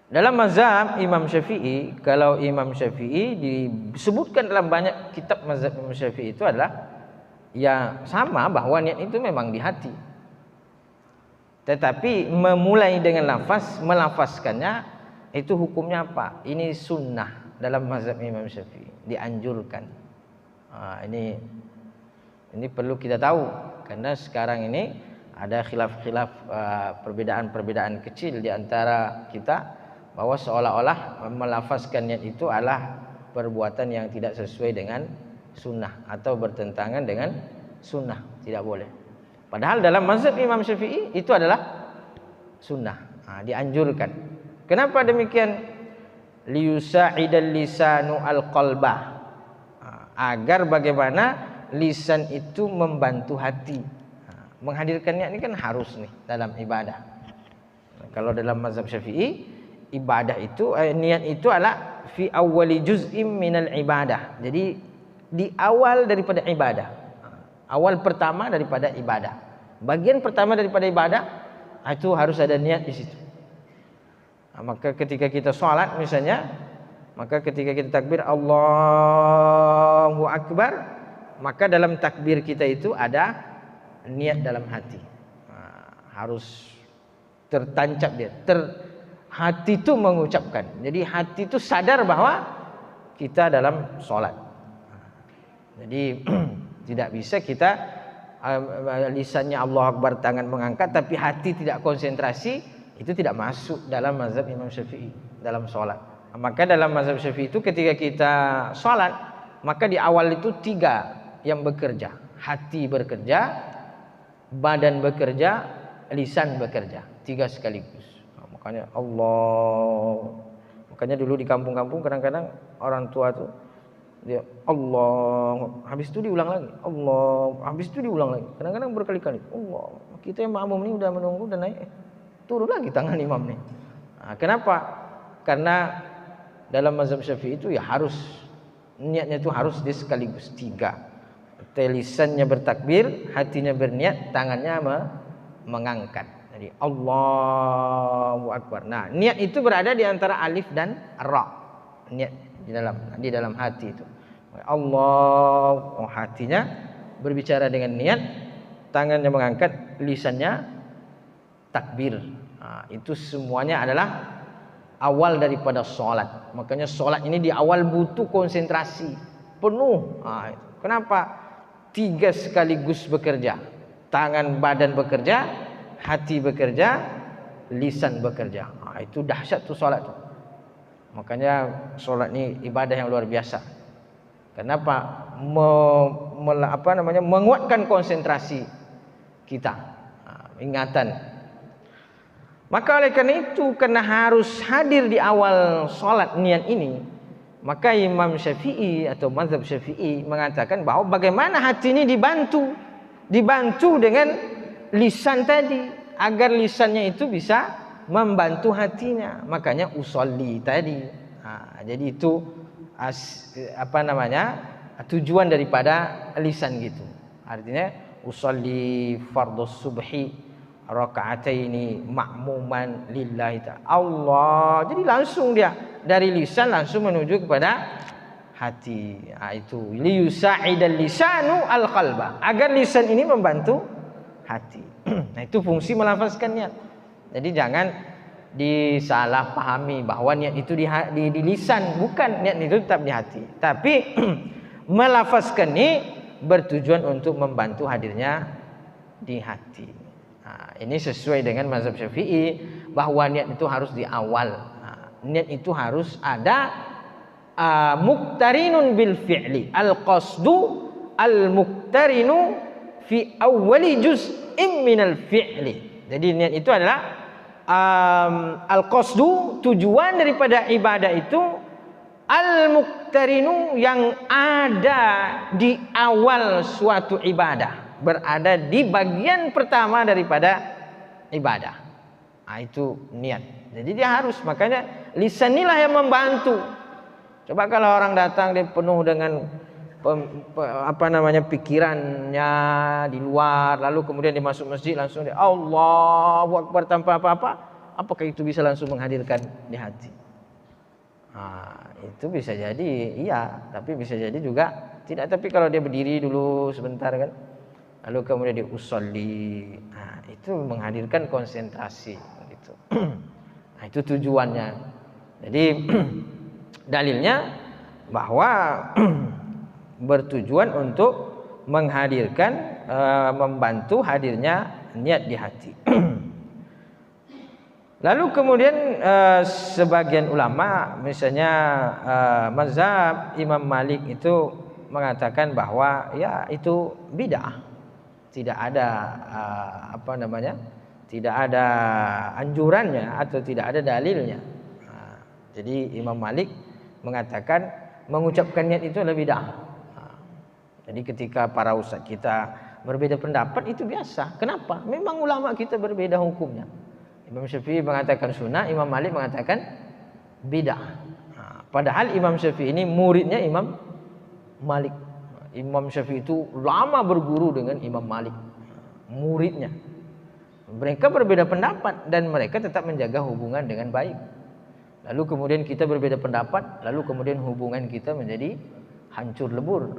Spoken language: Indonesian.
Dalam mazhab Imam Syafi'i, kalau Imam Syafi'i disebutkan dalam banyak kitab mazhab Imam Syafi'i itu adalah ya sama bahwa niat itu memang di hati. Tetapi memulai dengan lafaz, melafazkannya itu hukumnya apa? Ini sunnah dalam mazhab Imam Syafi'i, dianjurkan. Ini perlu kita tahu karena sekarang ini ada khilaf-khilaf, perbedaan-perbedaan kecil di antara kita, bahwa seolah-olah melafazkan niat itu adalah perbuatan yang tidak sesuai dengan sunnah atau bertentangan dengan sunnah, tidak boleh. Padahal dalam mazhab Imam Syafi'i itu adalah sunnah, dianjurkan. Kenapa demikian? Liyusa'idal lisanu al-qalbah, agar bagaimana lisan itu membantu hati. Menghadirkan niat ini kan harus nih dalam ibadah. Kalau dalam mazhab Syafi'i, ibadah itu niat itu adalah fi awwali juz'im minal ibadah. Jadi di awal daripada ibadah. Awal pertama daripada ibadah. Bagian pertama daripada ibadah itu harus ada niat di situ. Maka ketika kita sholat misalnya, maka ketika kita takbir Allahu Akbar, maka dalam takbir kita itu ada niat dalam hati. Harus tertancap dia. Hati itu mengucapkan. Jadi hati itu sadar bahwa kita dalam sholat. Jadi tidak bisa kita lisannya Allah Akbar, tangan mengangkat, tapi hati tidak konsentrasi, itu tidak masuk dalam mazhab Imam Syafi'i dalam sholat. Maka dalam mazhab Syafi'i itu ketika kita sholat, maka di awal itu 3 yang bekerja. Hati bekerja, badan bekerja, lisan bekerja, 3 sekaligus. Makanya makanya dulu di kampung-kampung kadang-kadang orang tua tuh dia Allah, habis itu diulang lagi, Allah, habis itu diulang lagi, kadang-kadang berkali-kali Allah. Kita yang makmum ini udah menunggu dan naik, turun lagi tangan imam nih. Kenapa? Karena dalam mazhab Syafi'i itu ya harus niatnya itu harus dia sekaligus 3. Lisannya bertakbir, hatinya berniat, tangannya mengangkat. Jadi Allahu Akbar. Nah, niat itu berada di antara alif dan ra. Niat di dalam hati itu. Allah, hatinya berbicara dengan niat, tangannya mengangkat, lisannya takbir. Itu semuanya adalah awal daripada sholat. Makanya sholat ini di awal butuh konsentrasi penuh. Kenapa? 3 sekaligus bekerja. Tangan, badan bekerja, hati bekerja, lisan bekerja. Itu dahsyat tuh sholat tuh. Makanya sholat ini ibadah yang luar biasa. Kenapa? Menguatkan konsentrasi kita, ingatan. Maka oleh karena itu, karena harus hadir di awal sholat niat ini, maka Imam Syafi'i atau mazhab Syafi'i mengatakan bahwa bagaimana hati ini dibantu dengan lisan tadi, agar lisannya itu bisa membantu hatinya. Makanya usolli tadi. Jadi itu tujuan daripada lisan gitu. Artinya usolli fardhus subhi raka'ataini ma'muman lillahi ta'ala. Allah. Jadi langsung dia dari lisan langsung menuju kepada hati. Itu liyusa'idal lisanu al-qalba, agar lisan ini membantu hati. Nah, itu fungsi melafazkan niat. Jadi jangan disalahpahami bahwa niat itu di lisan, bukan, niat itu tetap di hati. Tapi melafazkan ini bertujuan untuk membantu hadirnya di hati. Ini sesuai dengan mazhab Syafi'i bahwa niat itu harus di awal. Niat itu harus ada muqtarinun bil fi'li. Al-qasdu al-muqtarinu fi awwali juz'in minal fi'li. Jadi niat itu adalah al-qasdu, tujuan daripada ibadah itu, al-muqtarinu, yang ada di awal suatu ibadah, berada di bagian pertama daripada ibadah. Itu niat. Jadi dia harus, makanya lisan inilah yang membantu. Coba kalau orang datang dia penuh dengan pikirannya di luar, lalu kemudian dia masuk masjid langsung dia Allahu Akbar tanpa apa-apa, apakah itu bisa langsung menghadirkan di hati? Itu bisa jadi iya, tapi bisa jadi juga tidak. Tapi kalau dia berdiri dulu sebentar kan, lalu kemudian dia usolli, itu menghadirkan konsentrasi gitu. Nah, itu tujuannya. Jadi dalilnya bahwa bertujuan untuk menghadirkan, membantu hadirnya niat di hati. Lalu kemudian sebagian ulama, misalnya mazhab Imam Malik itu mengatakan bahwa ya itu bid'ah, tidak ada tidak ada anjurannya atau tidak ada dalilnya. Jadi Imam Malik mengatakan mengucapkan niat itu adalah bid'ah. Jadi ketika para ustaz kita berbeda pendapat itu biasa. Kenapa? Memang ulama kita berbeda hukumnya. Imam Syafi'i mengatakan sunnah, Imam Malik mengatakan bid'ah. Padahal Imam Syafi'i ini muridnya Imam Malik. Imam Syafi'i itu lama berguru dengan Imam Malik, muridnya. Mereka berbeda pendapat dan mereka tetap menjaga hubungan dengan baik. Lalu kemudian kita berbeda pendapat, lalu kemudian hubungan kita menjadi hancur lebur.